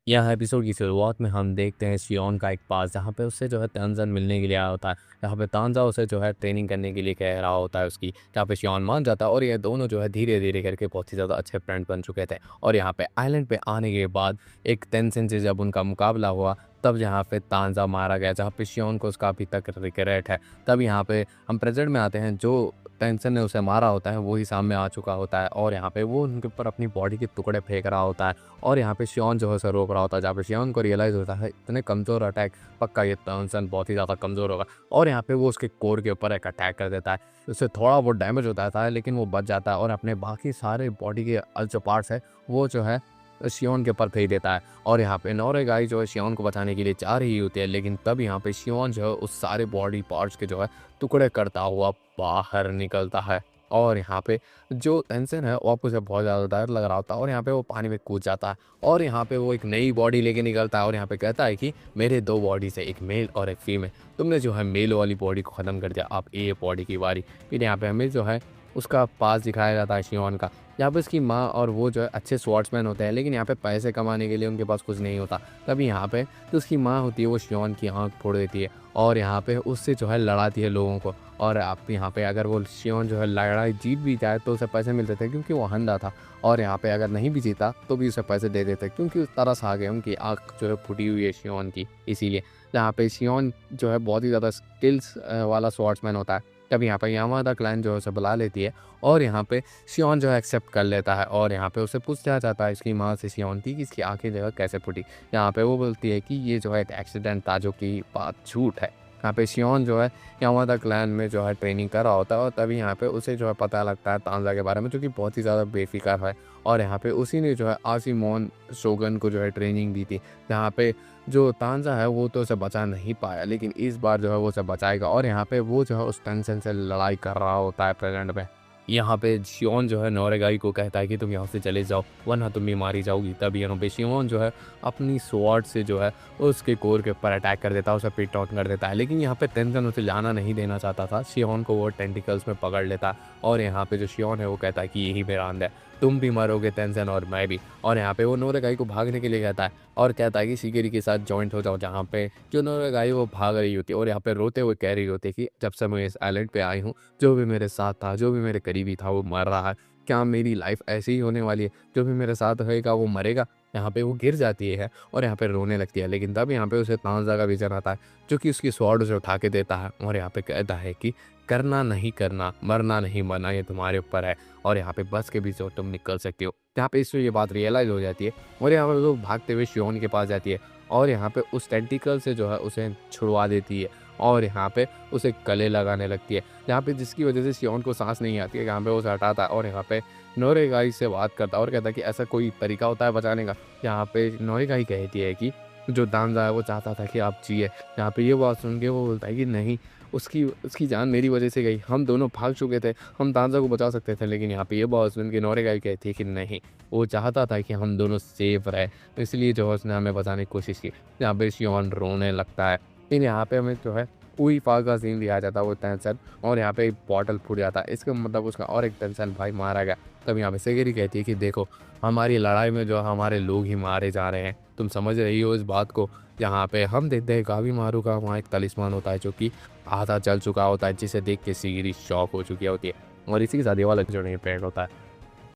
यहाँ एपिसोड की शुरुआत में हम देखते हैं शियोन का एक पास जहाँ पे उससे जो है तंजन मिलने के लिए आया होता है। यहाँ पे तांजा उसे जो है ट्रेनिंग करने के लिए कह रहा होता है उसकी, जहाँ पे शियोन मान जाता है और ये दोनों जो है धीरे धीरे करके बहुत ही ज़्यादा अच्छे फ्रेंड बन चुके थे। और यहाँ पे आइलैंड पे आने के बाद एक तेंजिन से जब उनका मुकाबला हुआ, तब यहाँ पे तांजा मारा गया, जहाँ पे शियोन को उसका अभी तक रिग्रेट है। तब यहाँ पे हम प्रेजेंट में आते हैं, जो टेंशन ने उसे मारा होता है वही सामने आ चुका होता है और यहाँ पे वो उनके ऊपर अपनी बॉडी के टुकड़े फेंक रहा होता है। और यहाँ पे शियोन जो है उसे रोक रहा होता है, जहाँ पे शियोन को रियलाइज़ होता है इतने कमज़ोर अटैक, पक्का ये टेंशन बहुत ही ज़्यादा कमज़ोर होगा। और यहाँ पे वो उसके कोर के ऊपर एक अटैक कर देता है। उससे थोड़ा बहुत डैमेज होता था लेकिन वो बच जाता है और अपने बाकी सारे बॉडी के जो पार्ट्स है वो जो है शियोन के ऊपर फेंक देता है। और यहाँ पे नोरेगाई जो है शियोन को बचाने के लिए जा रही होती है, लेकिन तब यहाँ पे शियोन जो है उस सारे बॉडी पार्ट्स के जो है टुकड़े करता हुआ बाहर निकलता है। और यहाँ पे जो टेंशन है वो आपको उसे बहुत ज़्यादा डर लग रहा होता है और यहाँ पे वो पानी में कूद जाता है। और यहाँ पे वो एक नई बॉडी लेके निकलता है और यहाँ पे कहता है कि मेरे दो बॉडी से, एक मेल और एक फीमेल, तुमने जो है मेल वाली बॉडी को ख़त्म कर दिया, अब ये बॉडी की बारी। फिर यहाँ पे हमें जो है उसका पास दिखाया जाता है शियोन का। यहाँ पे उसकी माँ और वो जो है अच्छे स्वॉर्ड्समैन होते हैं, लेकिन यहाँ पे पैसे कमाने के लिए उनके पास कुछ नहीं होता। तभी यहाँ पे जो उसकी माँ होती है वो शियोन की आँख फोड़ देती है और यहाँ पे उससे जो है लड़ाती है लोगों को। और आप यहाँ पे अगर वो शियोन जो है लड़ाई जीत भी जाए तो उसे पैसे मिलते थे क्योंकि वो अंधा था। और यहाँ पे अगर नहीं भी जीता तो भी उसे पैसे दे देते क्योंकि उस तरस आ गए, उनकी आँख जो है फूटी हुई है शियोन की, इसीलिए। यहाँ पे शियोन जो है बहुत ही ज़्यादा स्किल्स वाला स्वॉर्ड्समैन होता है। तब यहाँ पे यामादा क्लैन जो है उसे बुला लेती है और यहाँ पे शियोन जो है एक्सेप्ट कर लेता है। और यहाँ पे उसे पूछा जाता है इसकी माँ से शियोन की कि इसकी आंखें जो है कैसे फूटी। यहाँ पे वो बोलती है कि ये जो है एक एक्सीडेंट था, जो कि बात झूठ है। यहाँ पे शियोन जो है यामादा क्लैन में जो है ट्रेनिंग कर रहा होता है और तभी यहाँ पे उसे जो है पता लगता है तांजा के बारे में, जो कि बहुत ही ज़्यादा बेफिक्र है। और यहाँ पे उसी ने जो है आसिमोन शोगन को जो है ट्रेनिंग दी थी, जहाँ पे जो तांजा है वो तो उसे बचा नहीं पाया, लेकिन इस बार जो है वो उसे बचाएगा। और यहाँ पे वो जो है उस टेंशन से लड़ाई कर रहा होता है प्रेजेंट में। यहाँ पे शियोन जो है नोरेगाई को कहता है कि तुम यहाँ से चले जाओ वरना तुम भी मारी जाओगी। तब यहाँ पे शियोन जो है अपनी स्वॉर्ड से जो है उसके कोर के ऊपर अटैक कर देता है, उसे पिट आउट कर देता है। लेकिन यहाँ पे टेंशन उसे जाना नहीं देना चाहता था, शियोन को वो टेंटिकल्स में पकड़ लेता है। और यहाँ पे जो शियोन है वो कहता है कि यही मेरा अंत है, तुम भी मरोगे टेंशन और मैं भी। और यहाँ पे वो नोरेगाई को भागने के लिए कहता है और कहता है कि शिगेरी के साथ जॉइंट हो जाओ, जहाँ पे जो नोरेगाई वो भाग रही होती है और यहाँ पे रोते हुए कह रही होती है कि जब से मैं इस आइलैंड पे आई हूँ, जो भी मेरे साथ था, जो भी मेरे करीबी था वो मर रहा है। क्या मेरी लाइफ ऐसी ही होने वाली है, जो भी मेरे साथ रहेगा वो मरेगा। यहाँ पे वो गिर जाती है और यहाँ पे रोने लगती है। लेकिन तब यहाँ पे उसे तांजा का विजन आता है, जो कि उसकी स्वॉर्ड उसे उठा के देता है और यहाँ पे कहता है कि करना नहीं करना, मरना नहीं मरना, ये तुम्हारे ऊपर है और यहाँ पे बस के बीच तुम निकल सकते हो। यहाँ पे इससे ये बात रियलाइज़ हो जाती है और यहाँ पे वो भागते हुए शियोन के पास जाती है और यहाँ पे उस टेंटिकल से जो है उसे छुड़वा देती है और यहाँ पे उसे गले लगाने लगती है, जहाँ पे जिसकी वजह से शियोन को सांस नहीं आती है। यहाँ पे उसे हटाता है और यहाँ पे नोरेगाई से बात करता है और कहता है कि ऐसा कोई तरीका होता है बचाने का। यहाँ पे नोरेगाई कहती है कि जो तांजा है वो चाहता था कि आप जिए। यहाँ पे ये बात सुन के वो बोलता है कि नहीं, उसकी उसकी जान मेरी वजह से गई, हम दोनों भाग चुके थे, हम तांजा को बचा सकते थे। लेकिन यहाँ पे ये बात सुन के नोरेगाई कहती है कि नहीं, वो चाहता था कि हम दोनों सेफ रहे, इसलिए जो है उसने हमें बचाने की कोशिश की। यहाँ पे शियोन रोने लगता है। फिर यहाँ पे हमें जो है उई फा का सीन दिया जाता है, वो टेंशन, और यहाँ पे एक बॉटल फूट जाता है, इसका मतलब उसका और एक टेंशन भाई मारा गया। तब यहाँ पे सेगेरी कहती है कि देखो, हमारी लड़ाई में जो है हमारे लोग ही मारे जा रहे हैं, तुम समझ रही हो इस बात को। यहाँ पे हम देखते हैं कावी मारू का वहाँ एक तलिस्मान होता है जो कि आधा चल चुका होता है, जिसे देख के सेगेरी शॉक हो चुकी होती है। और इसी के साथ ये वाला जो नहीं पेड़ होता है